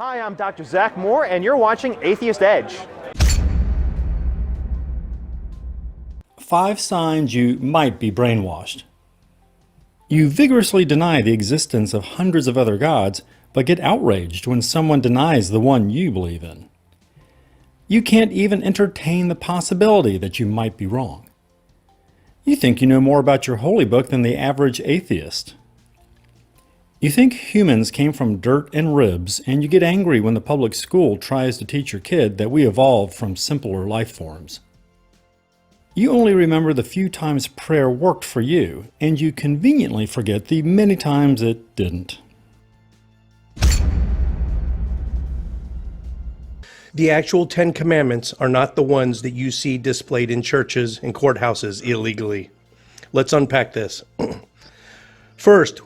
Hi, I'm Dr. Zach Moore, and you're watching Atheist Edge. 5 signs you might be brainwashed. You vigorously deny the existence of hundreds of other gods, but get outraged when someone denies the one you believe in. You can't even entertain the possibility that you might be wrong. You think you know more about your holy book than the average atheist. You think humans came from dirt and ribs, and you get angry when the public school tries to teach your kid that we evolved from simpler life forms. You only remember the few times prayer worked for you, and you conveniently forget the many times it didn't. The actual 10 Commandments are not the ones that you see displayed in churches and courthouses illegally. Let's unpack this. First,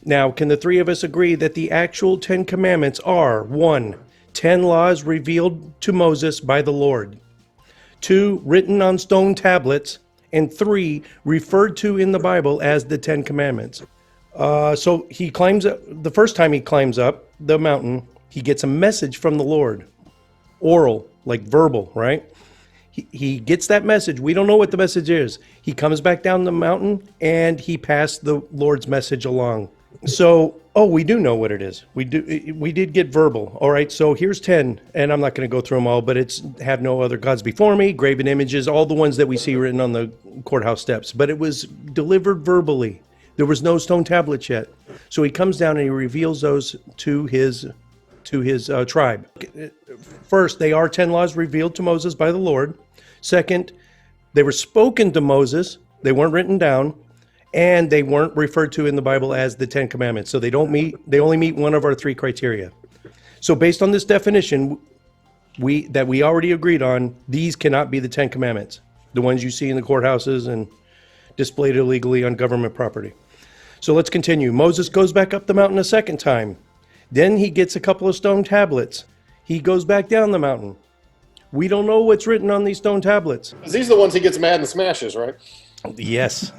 now, can the three of us agree that the actual 10 Commandments are 1. 10 laws revealed to Moses by the Lord, 2. Written on stone tablets, and 3. Referred to in the Bible as the 10 Commandments. So he climbs up, the first time he climbs up the mountain, he gets a message from the Lord. Oral, like verbal, right? He gets that message. We don't know what the message is. He comes back down the mountain and he passed the Lord's message along. So, we do know what it is. We did get verbal. All right, so here's 10, and I'm not going to go through them all, but it's have no other gods before me, graven images, all the ones that we see written on the courthouse steps. But it was delivered verbally. There was no stone tablets yet. So he comes down and he reveals those to his tribe. First, they are 10 laws revealed to Moses by the Lord. Second, they were spoken to Moses. They weren't written down. And they weren't referred to in the Bible as the 10 Commandments. So they only meet one of our 3 criteria. So based on this definition, we already agreed on, these cannot be the 10 Commandments, the ones you see in the courthouses and displayed illegally on government property. So let's continue. Moses goes back up the mountain a second time. Then he gets a couple of stone tablets. He goes back down the mountain. We don't know what's written on these stone tablets. These are the ones he gets mad and smashes, right? Yes.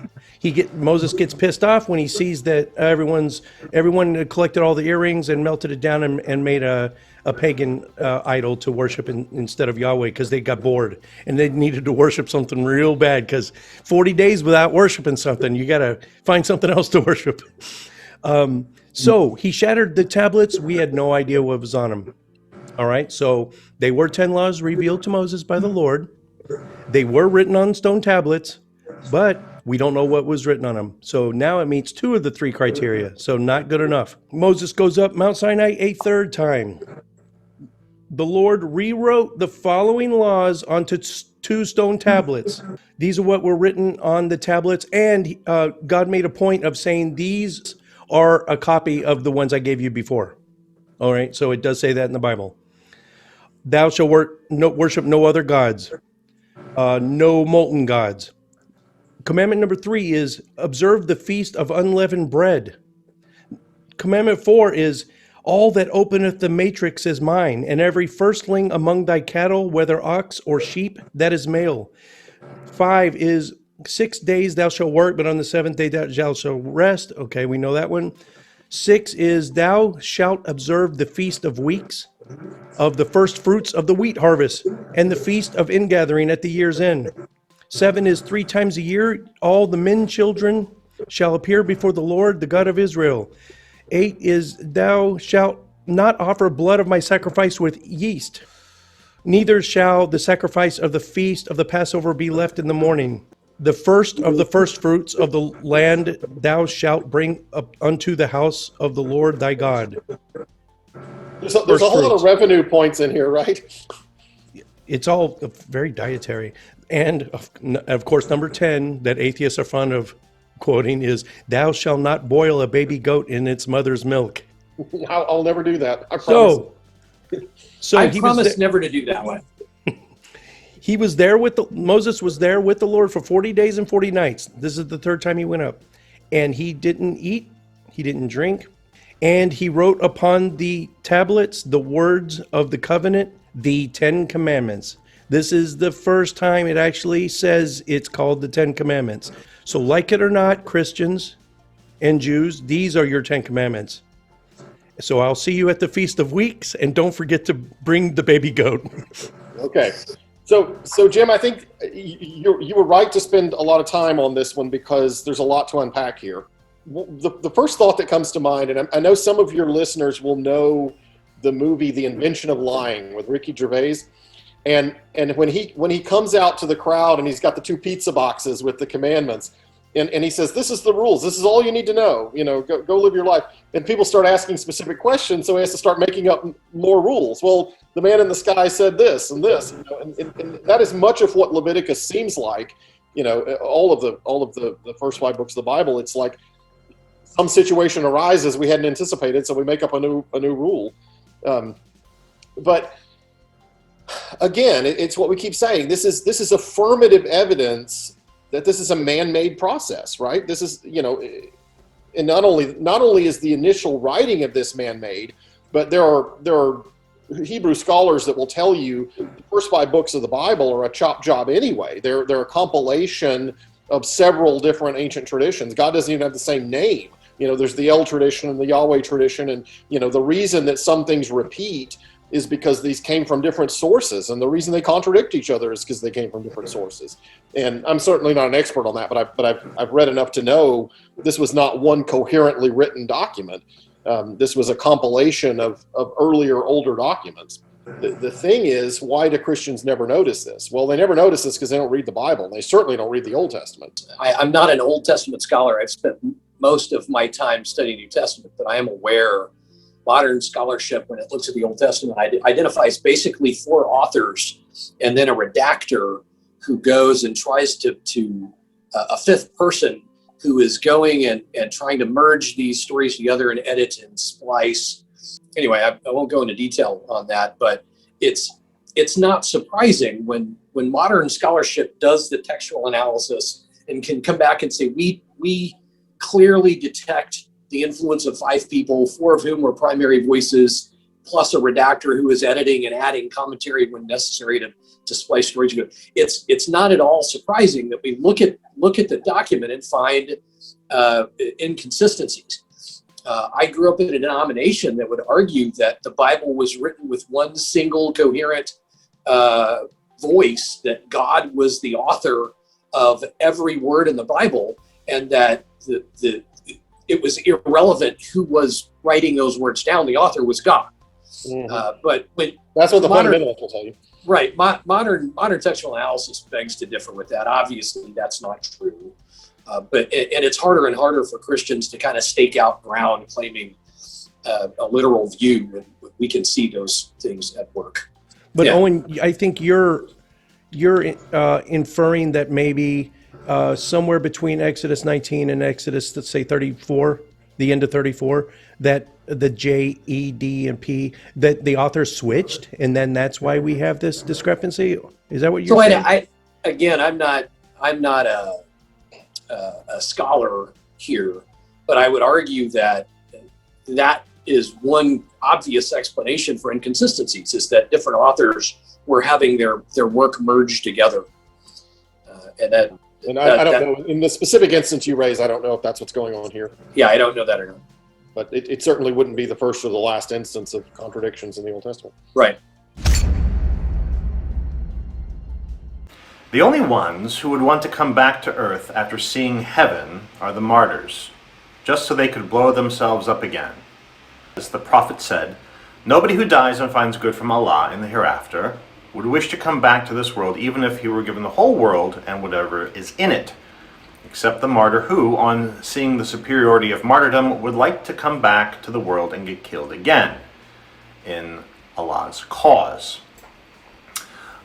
Moses gets pissed off when he sees that everyone collected all the earrings and melted it down and made a pagan idol to worship instead of Yahweh, because they got bored and they needed to worship something real bad, because 40 days without worshiping something, you got to find something else to worship. So he shattered the tablets. We had no idea what was on them. All right, so they were 10 laws revealed to Moses by the Lord. They were written on stone tablets, but we don't know what was written on them. So now it meets 2 of the 3 criteria, so not good enough. Moses goes up Mount Sinai a third time. The Lord rewrote the following laws onto 2 stone tablets. These are what were written on the tablets, and God made a point of saying these are a copy of the ones I gave you before. All right, so it does say that in the Bible. Thou shalt worship no other gods, no molten gods. Commandment number 3 is observe the feast of unleavened bread. Commandment 4 is all that openeth the matrix is mine, and every firstling among thy cattle, whether ox or sheep, that is male. 5 is 6 days thou shalt work, but on the 7th day thou shalt rest. Okay, we know that one. 6 is thou shalt observe the feast of weeks, of the first fruits of the wheat harvest, and the feast of ingathering at the year's end. 7 is 3 times a year, all the men children shall appear before the Lord, the God of Israel. 8 is thou shalt not offer blood of my sacrifice with yeast, neither shall the sacrifice of the feast of the Passover be left in the morning. The first of the first fruits of the land thou shalt bring up unto the house of the Lord thy God. There's a whole lot of revenue points in here, right? It's all very dietary. And of course, number 10 that atheists are fond of quoting is, thou shalt not boil a baby goat in its mother's milk. I'll never do that. I promise. So I promise never to do that one. He was there Moses was there with the Lord for 40 days and 40 nights. This is the 3rd time he went up. And he didn't eat, he didn't drink, and he wrote upon the tablets the words of the covenant, the 10 Commandments. This is the first time it actually says it's called the 10 Commandments. So like it or not, Christians and Jews, these are your 10 Commandments. So I'll see you at the Feast of Weeks, and don't forget to bring the baby goat. Okay. So Jim, I think you were right to spend a lot of time on this one because there's a lot to unpack here. The first thought that comes to mind, and I know some of your listeners will know the movie The Invention of Lying with Ricky Gervais. And when he comes out to the crowd and he's got the 2 pizza boxes with the commandments, and he says, this is the rules, this is all you need to know, go live your life. And people start asking specific questions, so he has to start making up more rules. Well, the man in the sky said this and this, and that is much of what Leviticus seems like. All of the first 5 books of the Bible, it's like some situation arises we hadn't anticipated, so we make up a new rule. But again, it's what we keep saying. This is affirmative evidence that this is a man-made process, right? This is, and not only is the initial writing of this man-made, but there are Hebrew scholars that will tell you the first 5 books of the Bible are a chop job anyway. They're a compilation of several different ancient traditions. God doesn't even have the same name. There's the El tradition and the Yahweh tradition, and the reason that some things repeat is because these came from different sources, and the reason they contradict each other is because they came from different sources. And I'm certainly not an expert on that, but I've read enough to know this was not one coherently written document. This was a compilation of earlier, older documents. The thing is, why do Christians never notice this? Well, they never notice this because they don't read the Bible, and they certainly don't read the Old Testament. I'm not an Old Testament scholar. I've spent most of my time studying New Testament, but I am aware modern scholarship, when it looks at the Old Testament, identifies basically 4 authors and then a redactor who goes and tries to a 5th person who is going and trying to merge these stories together and edit and splice. Anyway, I won't go into detail on that, but it's not surprising when modern scholarship does the textual analysis and can come back and say, we clearly detect the influence of 5 people, 4 of whom were primary voices, plus a redactor who is editing and adding commentary when necessary to splice stories. It's not at all surprising that we look at the document and find inconsistencies. I grew up in a denomination that would argue that the Bible was written with one single coherent voice, that God was the author of every word in the Bible, and that it was irrelevant who was writing those words down. The author was God. Mm-hmm. But when that's what the fundamentalists will tell you. Right. Modern textual analysis begs to differ with that. Obviously, that's not true. But it's harder and harder for Christians to kind of stake out ground claiming a literal view, and we can see those things at work. But Yeah. Owen, I think you're inferring that maybe somewhere between Exodus 19 and Exodus, let's say 34, the end of 34, that the J, E, D, and P, that the author switched, and then that's why we have this discrepancy. Is that what you're saying? I'm not a scholar here, but I would argue that is one obvious explanation for inconsistencies, is that different authors were having their work merged together, and that. And I don't know, in the specific instance you raised, I don't know if that's what's going on here. Yeah, I don't know that or not. But it certainly wouldn't be the first or the last instance of contradictions in the Old Testament. Right. The only ones who would want to come back to earth after seeing heaven are the martyrs, just so they could blow themselves up again. As the prophet said, nobody who dies and finds good from Allah in the hereafter would wish to come back to this world even if he were given the whole world and whatever is in it, except the martyr who, on seeing the superiority of martyrdom, would like to come back to the world and get killed again in Allah's cause.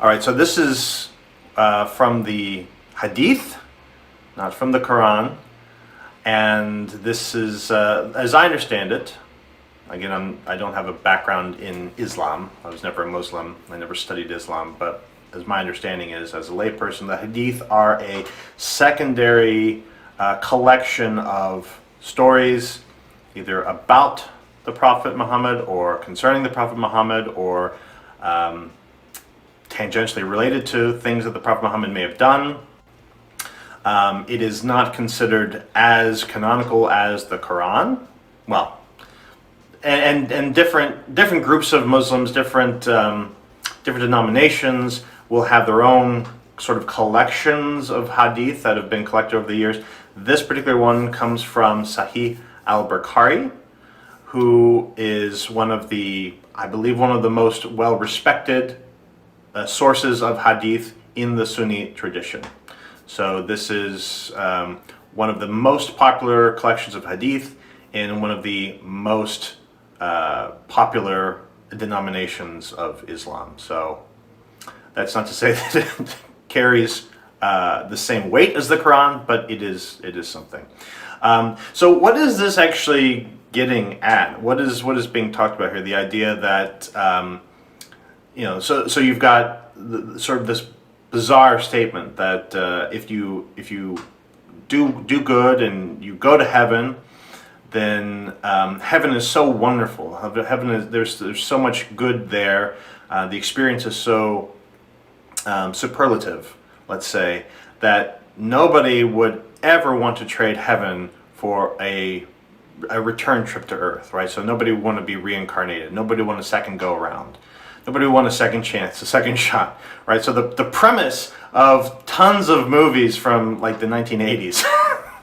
All right, so this is from the Hadith, not from the Quran, and this is, as I understand it, again, I don't have a background in Islam. I was never a Muslim. I never studied Islam, but as my understanding is, as a layperson, the Hadith are a secondary collection of stories, either about the Prophet Muhammad or concerning the Prophet Muhammad, or tangentially related to things that the Prophet Muhammad may have done. It is not considered as canonical as the Quran. Well, and different groups of Muslims, different denominations will have their own sort of collections of hadith that have been collected over the years. This particular one comes from Sahih al-Bukhari, who is I believe one of the most well-respected sources of hadith in the Sunni tradition. So this is one of the most popular collections of hadith in one of the most popular denominations of Islam. So that's not to say that it carries the same weight as the Quran, but it is something. So what is this actually getting at? What is being talked about here? The idea that so you've got sort of this bizarre statement that if you do good and you go to heaven, then heaven is so wonderful. Heaven is there's so much good there. The experience is so superlative, let's say, that nobody would ever want to trade heaven for a return trip to Earth, right? So nobody would want to be reincarnated. Nobody would want a second go around. Nobody would want a second chance, a second shot, right? So the premise of tons of movies from like the 1980s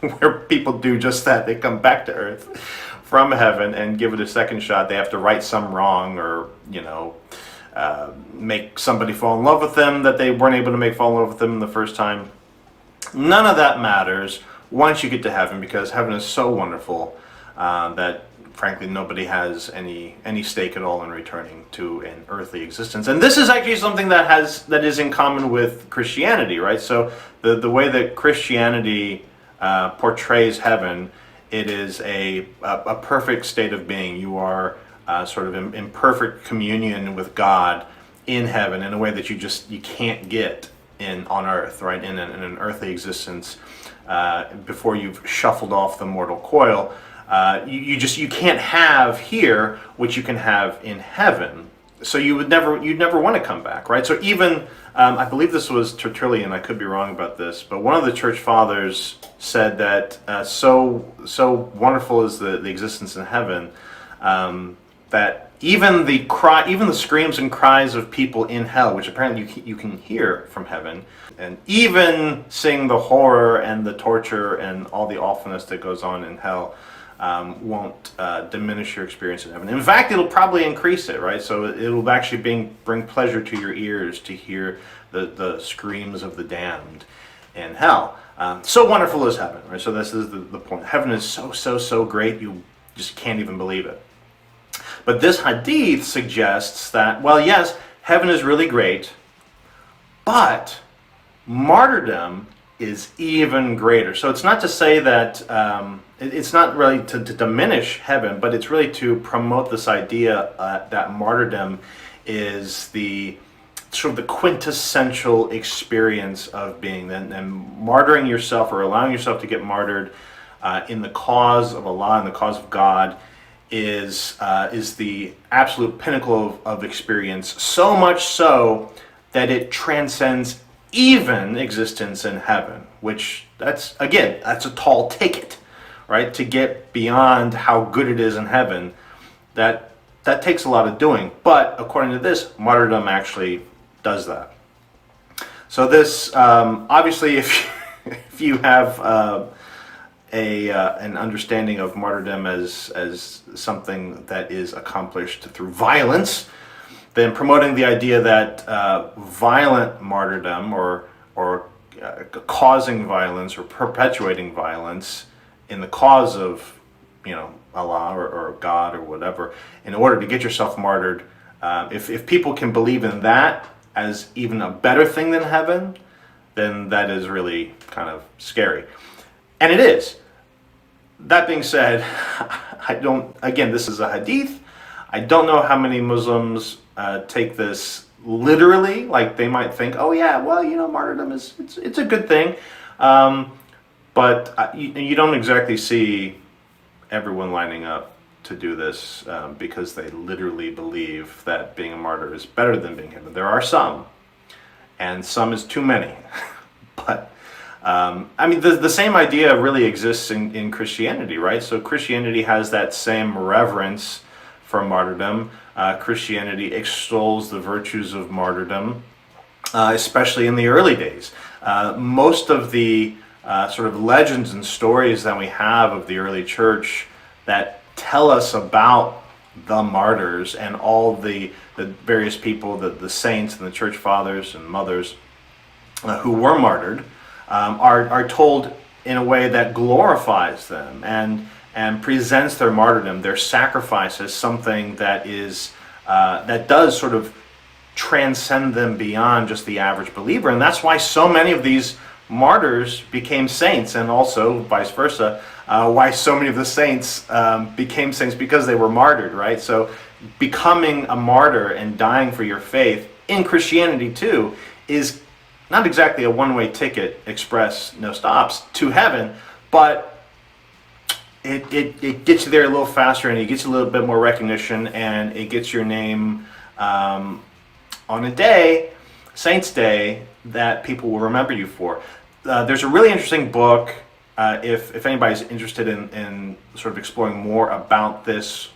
where people do just that, they come back to Earth from heaven and give it a second shot. They have to right some wrong, or make somebody fall in love with them that they weren't able to make fall in love with them the first time. None of that matters once you get to heaven, because heaven is so wonderful that frankly nobody has any stake at all in returning to an earthly existence. And this is actually something that is in common with Christianity, right? So the way that Christianity portrays heaven, it is a perfect state of being. You are sort of in perfect communion with God in heaven in a way that you can't get on earth, right? In an earthly existence, before you've shuffled off the mortal coil. You can't have here what you can have in heaven. So you'd never want to come back, right? So even I believe this was Tertullian, I could be wrong about this, but one of the church fathers said that so wonderful is the existence in heaven, that even the screams and cries of people in hell, which apparently you can hear from heaven, and even seeing the horror and the torture and all the awfulness that goes on in hell, won't diminish your experience in heaven. In fact, it'll probably increase it, right? So it'll actually bring pleasure to your ears to hear the screams of the damned in hell. So wonderful is heaven, right? So this is the point. Heaven is so great, you just can't even believe it. But this hadith suggests that, well, yes, heaven is really great, but martyrdom is even greater. So it's not to say that it's not really to diminish heaven, but it's really to promote this idea that martyrdom is the sort of the quintessential experience of being. And martyring yourself, or allowing yourself to get martyred in the cause of Allah, in the cause of God, is the absolute pinnacle of experience. So much so that it transcends even existence in heaven, which that's a tall ticket, right? To get beyond how good it is in heaven, that takes a lot of doing. But according to this, martyrdom actually does that. So this, obviously, if you have an understanding of martyrdom as something that is accomplished through violence, then promoting the idea that violent martyrdom or causing violence or perpetuating violence in the cause of Allah or God or whatever, in order to get yourself martyred, if people can believe in that as even a better thing than heaven, then that is really kind of scary. And it is. That being said, this is a hadith. I don't know how many Muslims take this literally. Like, they might think, oh yeah, well, martyrdom it's a good thing. But you don't exactly see everyone lining up to do this because they literally believe that being a martyr is better than being heaven. There are some, and some is too many. But the same idea really exists in Christianity, right? So Christianity has that same reverence for martyrdom. Christianity extols the virtues of martyrdom, especially in the early days. Most of the sort of legends and stories that we have of the early church that tell us about the martyrs and all the various people, the saints and the church fathers and mothers who were martyred, are told in a way that glorifies them and presents their martyrdom, their sacrifice, as something that is that does sort of transcend them beyond just the average believer. And that's why so many of these martyrs became saints, and also vice versa, why so many of the saints became saints, because they were martyred, right? So becoming a martyr and dying for your faith in Christianity too is not exactly a one-way ticket, express, no stops, to heaven, but it gets you there a little faster, and it gets you a little bit more recognition, and it gets your name on a day, Saints' Day, that people will remember you for. There's a really interesting book, if anybody's interested in sort of exploring more about this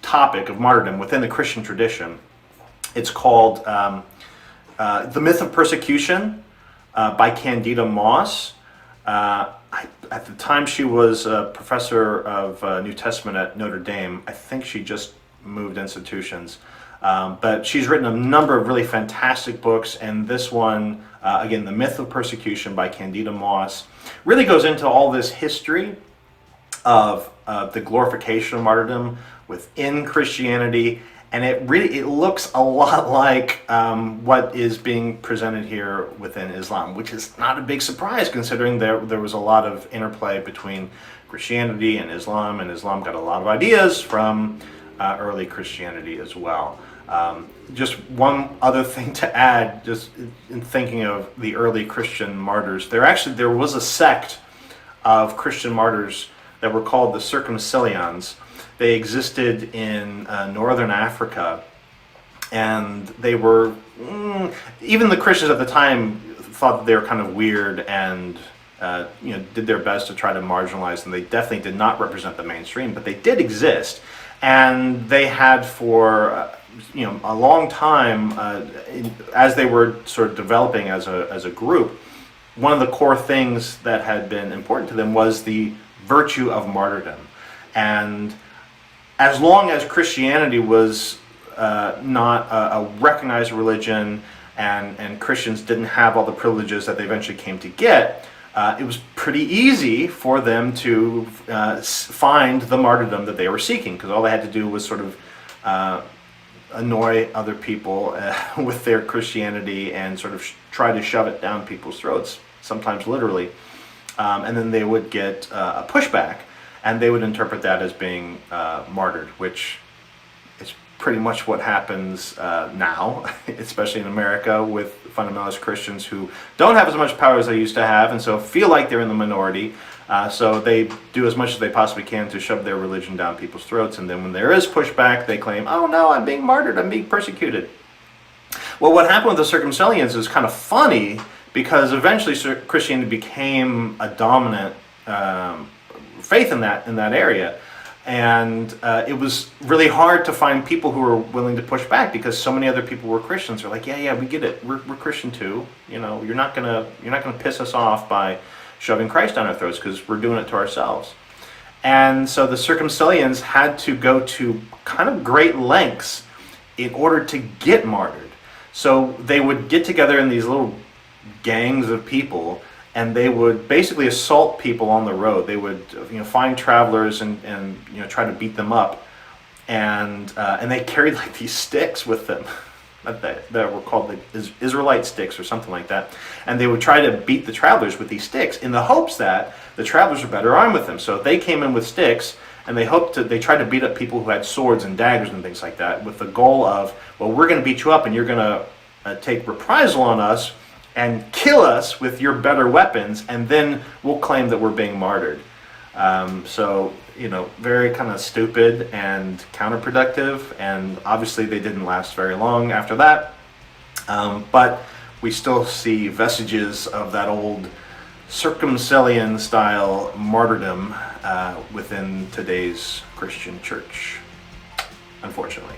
topic of martyrdom within the Christian tradition. It's called The Myth of Persecution by Candida Moss. At the time she was a professor of New Testament at Notre Dame. I think she just moved institutions. But she's written a number of really fantastic books, and this one, again, The Myth of Persecution by Candida Moss, really goes into all this history of the glorification of martyrdom within Christianity, and it looks a lot like what is being presented here within Islam, which is not a big surprise considering there was a lot of interplay between Christianity and Islam got a lot of ideas from early Christianity as well. Just one other thing to add, just in thinking of the early Christian martyrs, there was a sect of Christian martyrs that were called the Circumcillions. They existed in northern Africa, and they were, even the Christians at the time thought that they were kind of weird and did their best to try to marginalize them. They definitely did not represent the mainstream, but they did exist. And they had for a long time, as they were sort of developing as a group, one of the core things that had been important to them was the virtue of martyrdom. And as long as Christianity was not a recognized religion, and Christians didn't have all the privileges that they eventually came to get, it was pretty easy for them to find the martyrdom that they were seeking, because all they had to do was sort of annoy other people with their Christianity and sort of try to shove it down people's throats, sometimes literally. And then they would get a pushback, and they would interpret that as being martyred, which is pretty much what happens now, especially in America, with fundamentalist Christians who don't have as much power as they used to have, and so feel like they're in the minority. So they do as much as they possibly can to shove their religion down people's throats, and then when there is pushback, they claim, oh no, I'm being martyred, I'm being persecuted. Well, what happened with the Circumcillions is kind of funny, because eventually Christianity became a dominant faith in that area. And it was really hard to find people who were willing to push back, because so many other people were Christians. They're like, yeah, we get it. We're Christian too. You're not gonna piss us off by shoving Christ down our throats, because we're doing it to ourselves. And so the Circumcillions had to go to kind of great lengths in order to get martyred. So they would get together in these little gangs of people, and they would basically assault people on the road. They would find travelers and try to beat them up, and they carried like these sticks with them that were called the Israelite sticks or something like that, and they would try to beat the travelers with these sticks in the hopes that the travelers were better armed with them. So they came in with sticks, and they tried to beat up people who had swords and daggers and things like that, with the goal of, well, we're going to beat you up, and you're going to take reprisal on us and kill us with your better weapons, and then we'll claim that we're being martyred. So, very kind of stupid and counterproductive, and obviously they didn't last very long after that. But we still see vestiges of that old Circumcillion style martyrdom within today's Christian church. unfortunately.